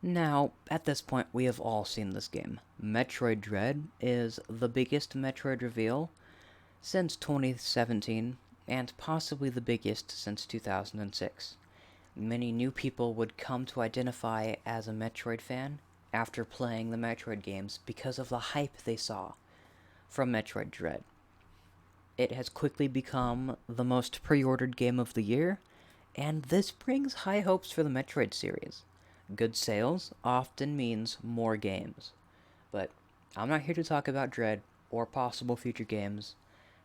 Now, at this point, we have all seen this game. Metroid Dread is the biggest Metroid reveal since 2017, and possibly the biggest since 2006. Many new people would come to identify as a Metroid fan after playing the Metroid games because of the hype they saw from Metroid Dread. It has quickly become the most pre-ordered game of the year, and this brings high hopes for the Metroid series. Good sales often means more games. But I'm not here to talk about Dread or possible future games.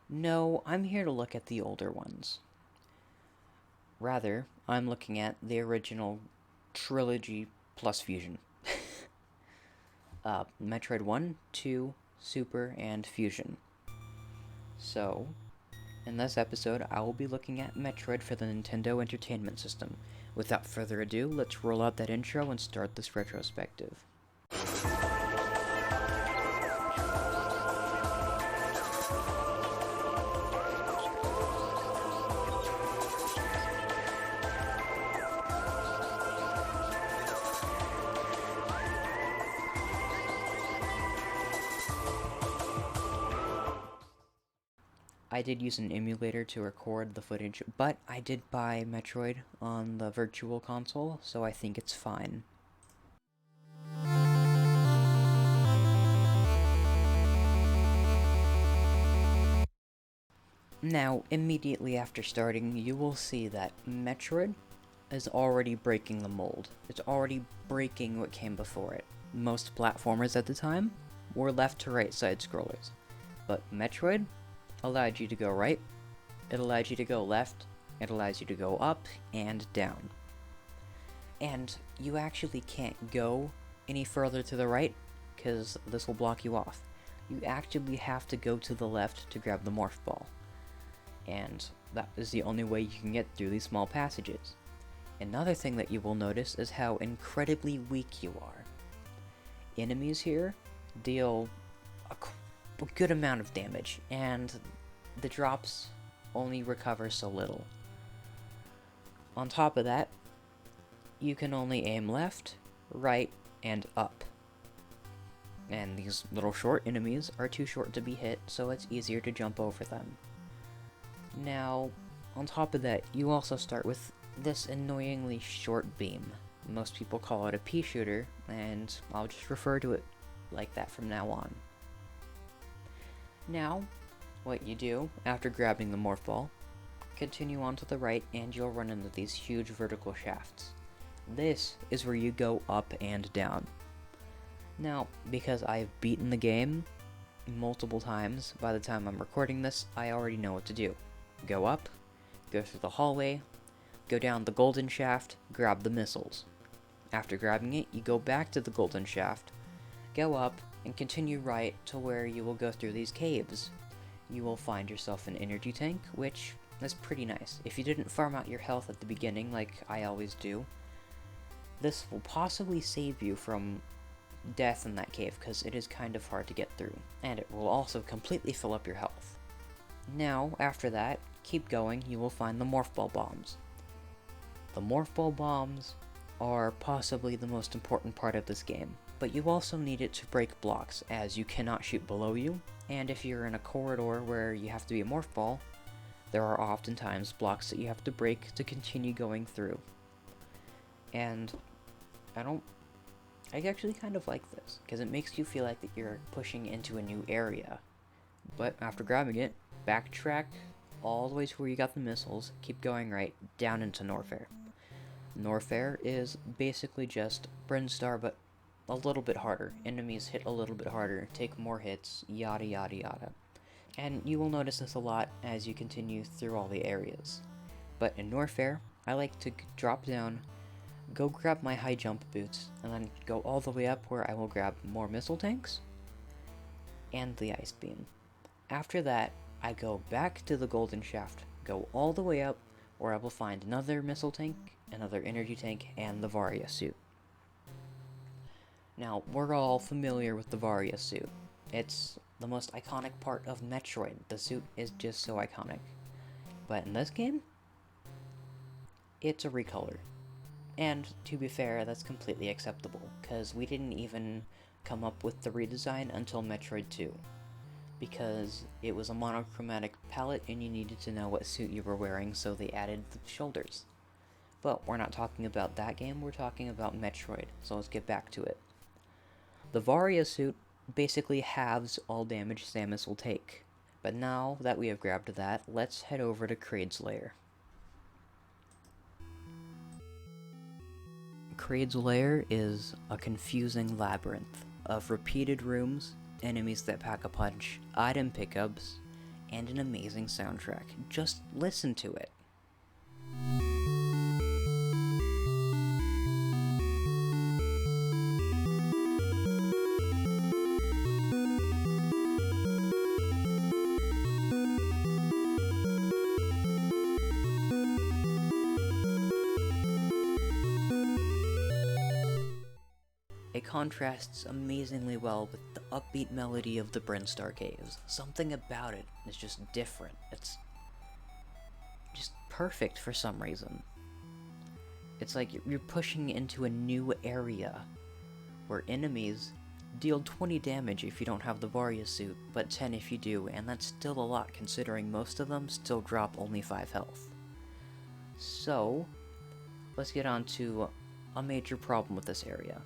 No, I'm here to look at the older ones. Rather, I'm looking at the original trilogy plus Fusion. Metroid 1, 2, Super, and Fusion. So, in this episode, I will be looking at Metroid for the Nintendo Entertainment System. Without further ado, let's roll out that intro and start this retrospective. I did use an emulator to record the footage, but I did buy Metroid on the Virtual Console, so I think it's fine. Now, immediately after starting, you will see that Metroid is already breaking the mold. It's already breaking what came before it. Most platformers at the time were left to right side scrollers, but Metroid allowed you to go right, it allowed you to go left, it allows you to go up and down. And you actually can't go any further to the right, because this will block you off. You actually have to go to the left to grab the morph ball. And that is the only way you can get through these small passages. Another thing that you will notice is how incredibly weak you are. Enemies here deal a good amount of damage, and the drops only recover so little. On top of that, you can only aim left, right, and up. And these little short enemies are too short to be hit, so it's easier to jump over them. Now, on top of that, you also start with this annoyingly short beam. Most people call it a pea shooter, and I'll just refer to it like that from now on. Now, what you do, after grabbing the morph ball, continue on to the right and you'll run into these huge vertical shafts. This is where you go up and down. Now, because I've beaten the game multiple times, by the time I'm recording this, I already know what to do. Go up, go through the hallway, go down the golden shaft, grab the missiles. After grabbing it, you go back to the golden shaft, go up, and continue right to where you will go through these caves. You will find yourself an energy tank, which is pretty nice. If you didn't farm out your health at the beginning, like I always do, this will possibly save you from death in that cave, because it is kind of hard to get through. And it will also completely fill up your health. Now, after that, keep going, you will find the morph ball bombs. The morph ball bombs are possibly the most important part of this game, but you also need it to break blocks, as you cannot shoot below you, and if you're in a corridor where you have to be a morph ball, there are oftentimes blocks that you have to break to continue going through. And I actually kind of like this, because it makes you feel like that you're pushing into a new area. But after grabbing it, backtrack all the way to where you got the missiles, keep going right, down into Norfair. Norfair is basically just Brinstar, but a little bit harder. Enemies hit a little bit harder, take more hits, yada yada yada. And you will notice this a lot as you continue through all the areas. But in Norfair, I like to drop down, go grab my high jump boots, and then go all the way up where I will grab more missile tanks and the ice beam. After that, I go back to the golden shaft, go all the way up, where I will find another missile tank, another energy tank, and the Varia suit. Now, we're all familiar with the Varia suit. It's the most iconic part of Metroid. The suit is just so iconic. But in this game, it's a recolor. And to be fair, that's completely acceptable, because we didn't even come up with the redesign until Metroid 2. Because it was a monochromatic palette and you needed to know what suit you were wearing, so they added the shoulders. But we're not talking about that game, we're talking about Metroid, so let's get back to it. The Varia suit basically halves all damage Samus will take. But now that we have grabbed that, let's head over to Kraid's lair. Kraid's lair is a confusing labyrinth of repeated rooms, enemies that pack a punch, item pickups, and an amazing soundtrack. Just listen to it. It contrasts amazingly well with the upbeat melody of the Brinstar Caves. Something about it is just different. It's just perfect for some reason. It's like you're pushing into a new area where enemies deal 20 damage if you don't have the Varia suit, but 10 if you do, and that's still a lot considering most of them still drop only 5 health. So, let's get on to a major problem with this area.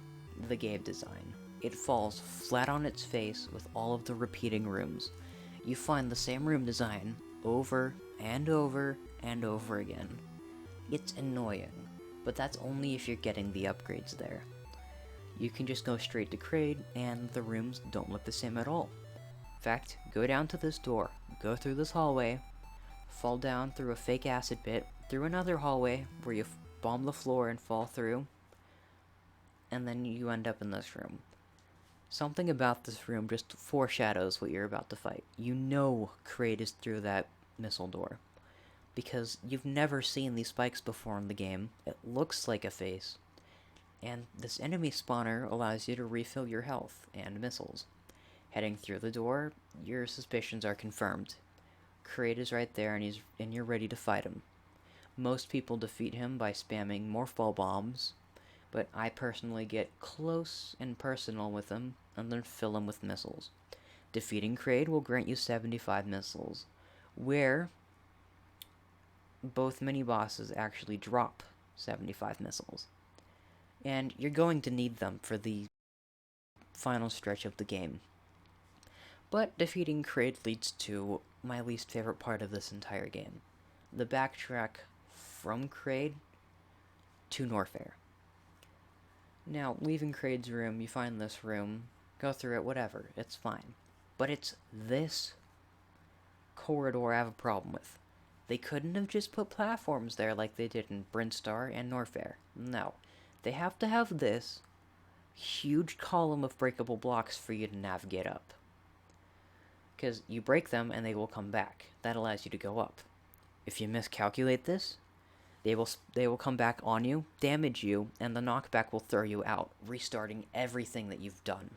The game design. It falls flat on its face with all of the repeating rooms. You find the same room design over and over and over again. It's annoying, but that's only if you're getting the upgrades there. You can just go straight to Kraid and the rooms don't look the same at all. In fact, go down to this door, go through this hallway, fall down through a fake acid pit, through another hallway where you bomb the floor and fall through, and then you end up in this room. Something about this room just foreshadows what you're about to fight. You know Kraid is through that missile door, because you've never seen these spikes before in the game. It looks like a face, and this enemy spawner allows you to refill your health and missiles. Heading through the door, your suspicions are confirmed. Kraid is right there and you're ready to fight him. Most people defeat him by spamming morph ball bombs, but I personally get close and personal with him and then fill him with missiles. Defeating Kraid will grant you 75 missiles, where both mini-bosses actually drop 75 missiles. And you're going to need them for the final stretch of the game. But defeating Kraid leads to my least favorite part of this entire game. The backtrack from Kraid to Norfair. Now, leaving Kraid's room, you find this room, go through it, whatever, it's fine. But it's this corridor I have a problem with. They couldn't have just put platforms there like they did in Brinstar and Norfair. No. They have to have this huge column of breakable blocks for you to navigate up. Because you break them and they will come back. That allows you to go up. If you miscalculate this, they will come back on you, damage you, and the knockback will throw you out, restarting everything that you've done.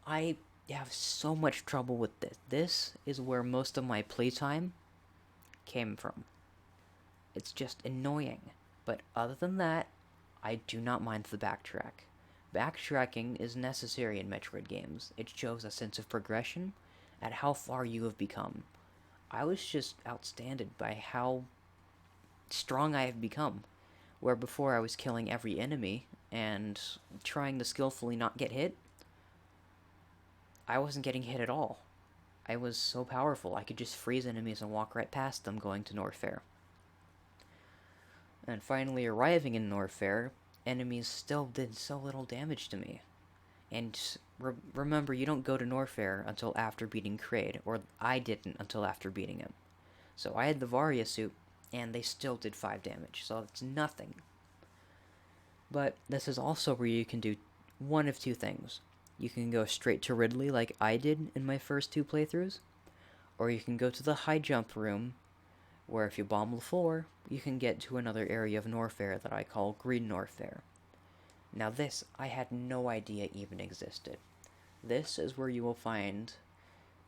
I have so much trouble with this. This is where most of my playtime came from. It's just annoying. But other than that, I do not mind the backtrack. Backtracking is necessary in Metroid games. It shows a sense of progression at how far you have become. I was just outstanded by how strong I have become, where before I was killing every enemy and trying to skillfully not get hit. I wasn't getting hit at all. I was so powerful, I could just freeze enemies and walk right past them going to Norfair. And finally arriving in Norfair, enemies still did so little damage to me. And remember, you don't go to Norfair until after beating Kraid, or I didn't until after beating him. So I had the Varia suit, and they still did 5 damage, so it's nothing. But this is also where you can do one of two things. You can go straight to Ridley like I did in my first 2 playthroughs, or you can go to the high jump room, where if you bomb the floor, you can get to another area of Norfair that I call Green Norfair. Now this, I had no idea even existed. This is where you will find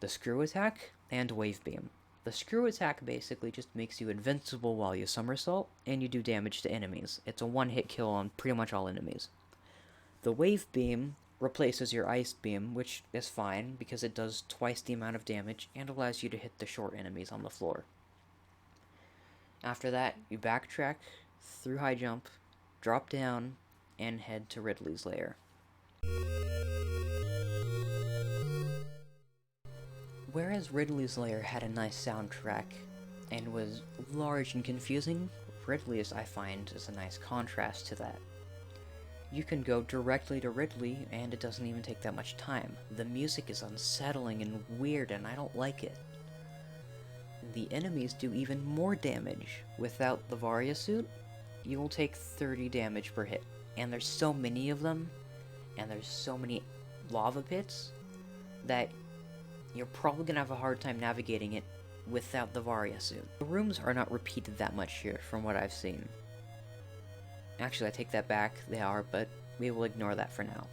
the Screw Attack and Wave Beam. The screw attack basically just makes you invincible while you somersault, and you do damage to enemies. It's a one-hit kill on pretty much all enemies. The wave beam replaces your ice beam, which is fine because it does twice the amount of damage and allows you to hit the short enemies on the floor. After that, you backtrack through high jump, drop down, and head to Ridley's lair. Whereas Ridley's lair had a nice soundtrack and was large and confusing, Ridley's, I find, is a nice contrast to that. You can go directly to Ridley, and it doesn't even take that much time. The music is unsettling and weird, and I don't like it. The enemies do even more damage. Without the Varia suit, you will take 30 damage per hit. And there's so many of them, and there's so many lava pits, that you're probably gonna have a hard time navigating it without the Varia suit. The rooms are not repeated that much here, from what I've seen. Actually, I take that back, they are, but we will ignore that for now.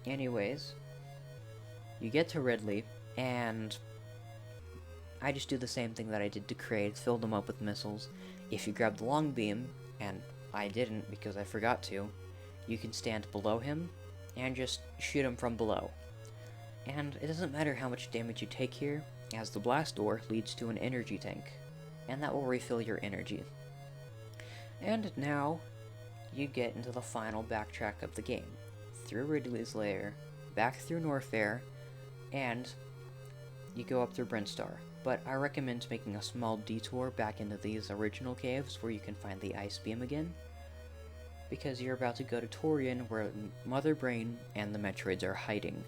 Anyways, you get to Ridley, and I just do the same thing that I did to Kraid, fill them up with missiles. If you grab the long beam, and I didn't because I forgot to, you can stand below him, and just shoot him from below. And it doesn't matter how much damage you take here, as the blast door leads to an energy tank, and that will refill your energy. And now, you get into the final backtrack of the game, through Ridley's lair, back through Norfair, and you go up through Brinstar. But I recommend making a small detour back into these original caves where you can find the ice beam again, because you're about to go to Taurian where Mother Brain and the Metroids are hiding.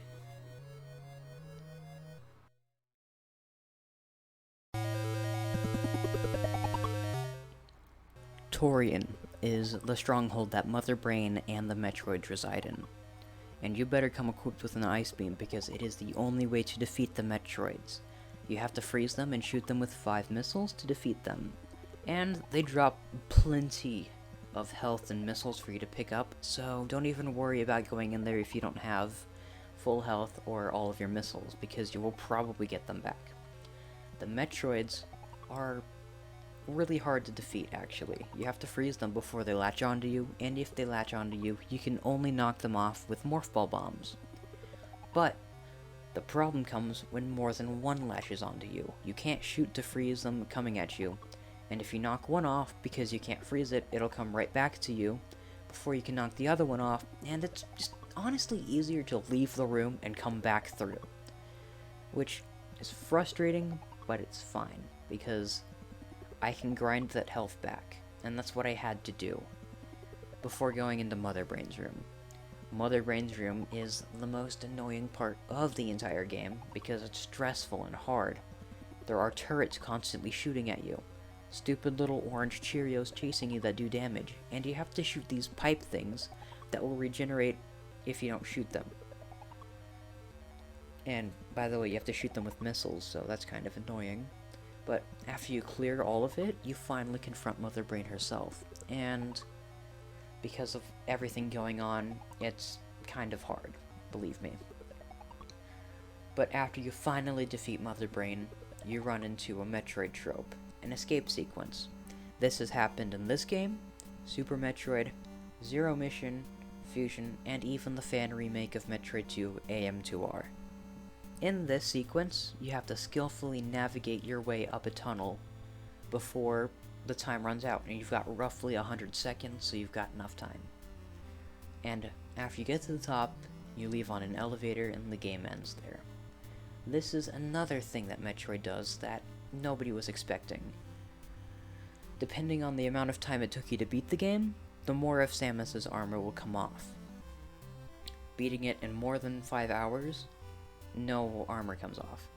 Taurian is the stronghold that Mother Brain and the Metroids reside in. And you better come equipped with an ice beam because it is the only way to defeat the Metroids. You have to freeze them and shoot them with 5 missiles to defeat them. And they drop plenty of health and missiles for you to pick up, so don't even worry about going in there if you don't have full health or all of your missiles, because you will probably get them back. The Metroids are really hard to defeat, actually. You have to freeze them before they latch onto you, and if they latch onto you, you can only knock them off with morph ball bombs. But the problem comes when more than one latches onto you. You can't shoot to freeze them coming at you, and if you knock one off because you can't freeze it, it'll come right back to you before you can knock the other one off, and it's just honestly easier to leave the room and come back through. Which is frustrating, but it's fine, because I can grind that health back, and that's what I had to do before going into Mother Brain's room. Mother Brain's room is the most annoying part of the entire game because it's stressful and hard. There are turrets constantly shooting at you, stupid little orange Cheerios chasing you that do damage, and you have to shoot these pipe things that will regenerate if you don't shoot them. And by the way, you have to shoot them with missiles, so that's kind of annoying. But after you clear all of it, you finally confront Mother Brain herself, and because of everything going on, it's kind of hard, believe me. But after you finally defeat Mother Brain, you run into a Metroid trope, an escape sequence. This has happened in this game, Super Metroid, Zero Mission, Fusion, and even the fan remake of Metroid 2 AM2R. In this sequence, you have to skillfully navigate your way up a tunnel before the time runs out, and you've got roughly 100 seconds, so you've got enough time. And after you get to the top, you leave on an elevator and the game ends there. This is another thing that Metroid does that nobody was expecting. Depending on the amount of time it took you to beat the game, the more of Samus's armor will come off. Beating it in more than 5 hours, no armor comes off.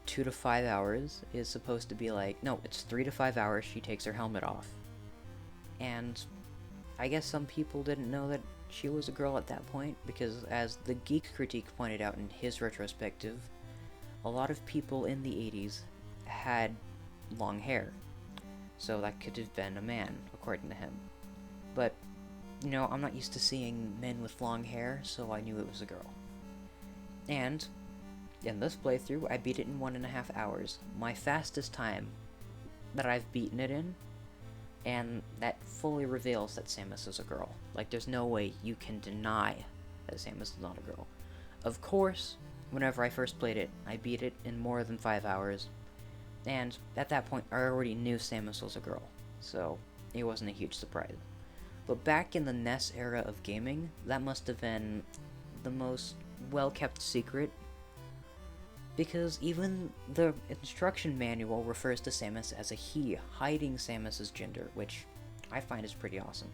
2 to 5 hours is supposed to be like, no, it's 3 to 5 hours she takes her helmet off. And I guess some people didn't know that she was a girl at that point, because as the Geek Critique pointed out in his retrospective, a lot of people in the 80s had long hair. So that could have been a man, according to him. But, you know, I'm not used to seeing men with long hair, so I knew it was a girl. And In this playthrough, I beat it in 1.5 hours. My fastest time that I've beaten it in, and that fully reveals that Samus is a girl. Like, there's no way you can deny that Samus is not a girl. Of course, whenever I first played it, I beat it in more than 5 hours, and at that point, I already knew Samus was a girl, so it wasn't a huge surprise. But back in the NES era of gaming, that must have been the most well-kept secret, because even the instruction manual refers to Samus as a he, hiding Samus's gender, which I find is pretty awesome.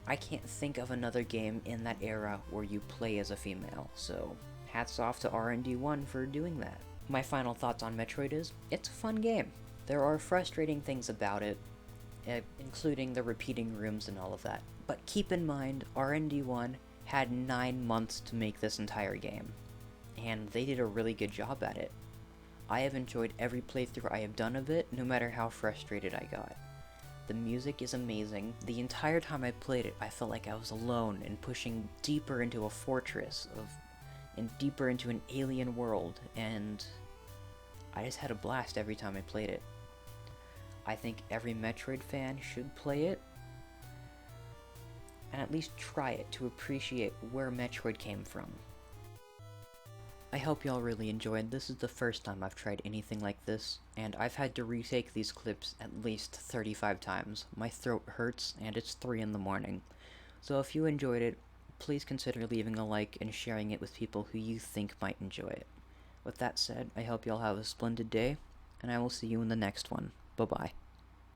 I can't think of another game in that era where you play as a female, so hats off to R&D1 for doing that. My final thoughts on Metroid is, it's a fun game. There are frustrating things about it, including the repeating rooms and all of that. But keep in mind, R&D1 had 9 months to make this entire game, and they did a really good job at it. I have enjoyed every playthrough I have done of it, no matter how frustrated I got. The music is amazing. The entire time I played it, I felt like I was alone and pushing deeper into a fortress and deeper into an alien world, and I just had a blast every time I played it. I think every Metroid fan should play it, and at least try it to appreciate where Metroid came from. I hope y'all really enjoyed. This is the first time I've tried anything like this, and I've had to retake these clips at least 35 times. My throat hurts, and it's 3 in the morning. So if you enjoyed it, please consider leaving a like and sharing it with people who you think might enjoy it. With that said, I hope y'all have a splendid day, and I will see you in the next one. Bye-bye.